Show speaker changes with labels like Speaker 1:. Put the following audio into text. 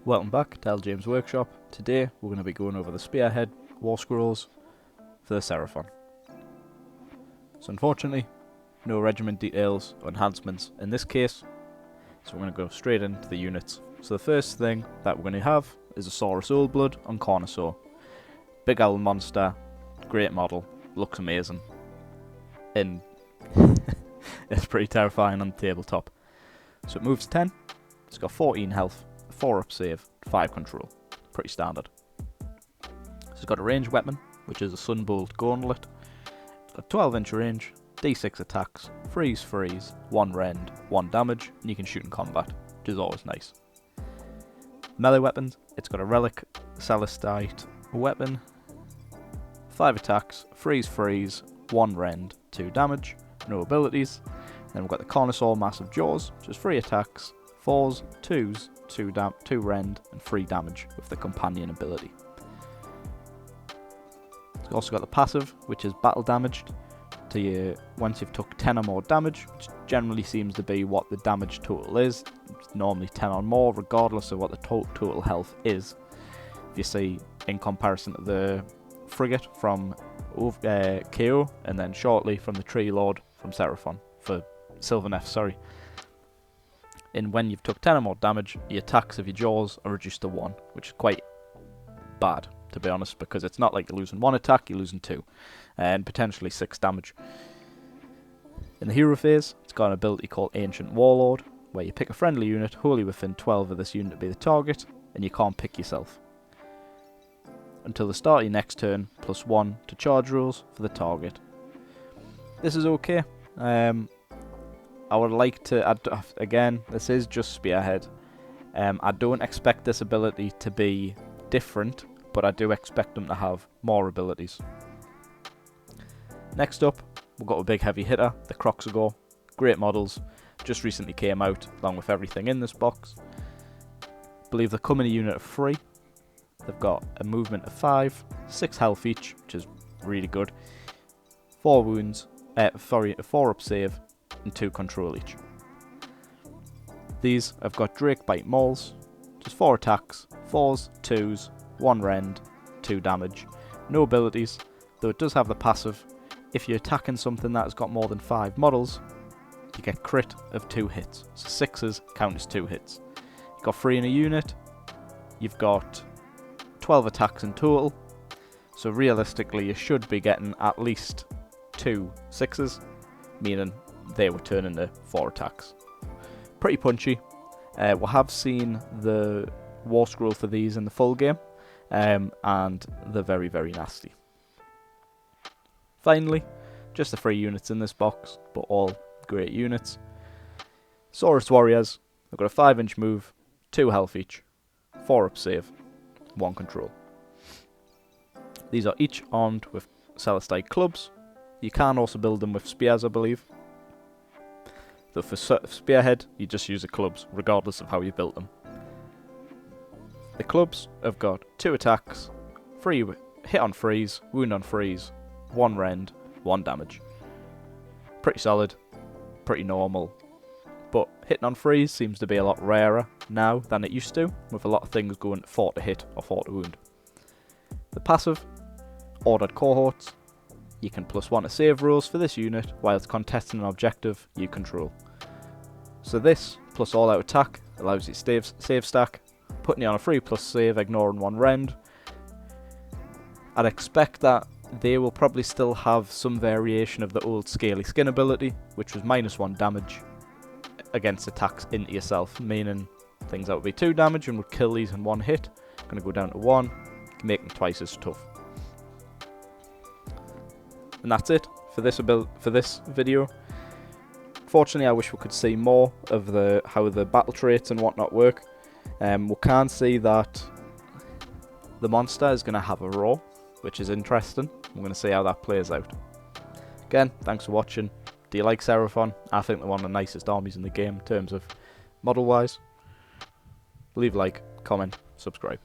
Speaker 1: Welcome back to James Workshop. Today we're going to be going over the Spearhead War Scrolls for the Seraphon. So unfortunately, no regiment details or enhancements in this case, so we're going to go straight into the units. So the first thing that we're going to have is a Saurus Oldblood on Carnosaur. Big owl monster, great model, looks amazing, and it's pretty terrifying on the tabletop. So it moves 10, it's got 14 health, 4 up save, 5 control. Pretty standard. So it's got a ranged weapon, which is a Sunbolt Gauntlet. It's got 12-inch range, D6 attacks, freeze, 1 rend, 1 damage, and you can shoot in combat, which is always nice. Melee weapons, it's got a Relic Celestite weapon, 5 attacks, freeze, 1 rend, 2 damage, no abilities. Then we've got the Carnosaur Massive Jaws, which is 3 attacks, 4s, 2s, 2 rend, and 3 damage with the companion ability. It's also got the passive, which is battle damaged to you once you've took 10 or more damage, which generally seems to be what the damage total is. It's normally 10 or more, regardless of what the total health is. If you see, in comparison to the frigate from KO, and then shortly from the Tree Lord from Seraphon, for Sylvaneth, sorry. And when you've took 10 or more damage, the attacks of your jaws are reduced to 1, which is quite bad, to be honest, because it's not like you're losing 1 attack, you're losing 2, and potentially 6 damage. In the hero phase, it's got an ability called Ancient Warlord, where you pick a friendly unit wholly within 12 of this unit to be the target, and you can't pick yourself. Until the start of your next turn, +1 to charge rolls for the target. This is okay. I would like to, again, this is just Spearhead. I don't expect this ability to be different, but I do expect them to have more abilities. Next up, we've got a big heavy hitter, the Croxagore. Great models, just recently came out, along with everything in this box. I believe they come in a unit of 3. They've got a movement of 5, 6 health each, which is really good. 4 wounds, 4 up save, and 2 control each. These have got Drake Bite Mauls, just 4 attacks, 4s, 2s, 1 rend, 2 damage. No abilities, though it does have the passive. If you're attacking something that has got more than 5 models, you get crit of 2 hits. So 6s count as 2 hits. You've got 3 in a unit, you've got 12 attacks in total, so realistically you should be getting at least 2 6s, meaning they would turn into 4 attacks. Pretty punchy. We have seen the War Scroll for these in the full game, and they're very, very nasty. Finally, just the 3 units in this box, but all great units. Saurus Warriors, they've got a 5-inch move, 2 health each, 4 up save, 1 control. These are each armed with Celestite clubs. You can also build them with spears, I believe. So for Spearhead, you just use the clubs, regardless of how you built them. The clubs have got 2 attacks, 3 hit on freeze, wound on freeze, 1 rend, 1 damage. Pretty solid, pretty normal. But hitting on freeze seems to be a lot rarer now than it used to, with a lot of things going 4 to hit or 4 to wound. The passive, ordered cohorts. You can +1 to save rolls for this unit whilst contesting an objective you control. So this, plus all out attack, allows you to save stack, putting you on a 3+ save, ignoring 1 rend. I'd expect that they will probably still have some variation of the old Scaly Skin ability, which was -1 damage against attacks into yourself, meaning things that would be 2 damage and would kill these in 1 hit, going to go down to 1, make them twice as tough. And that's it for this video. Fortunately, I wish we could see more of how the battle traits and whatnot work. We can see that the monster is going to have a roar, which is interesting. We're going to see how that plays out. Again, thanks for watching. Do you like Seraphon? I think they're one of the nicest armies in the game in terms of model-wise. Leave a like, comment, subscribe.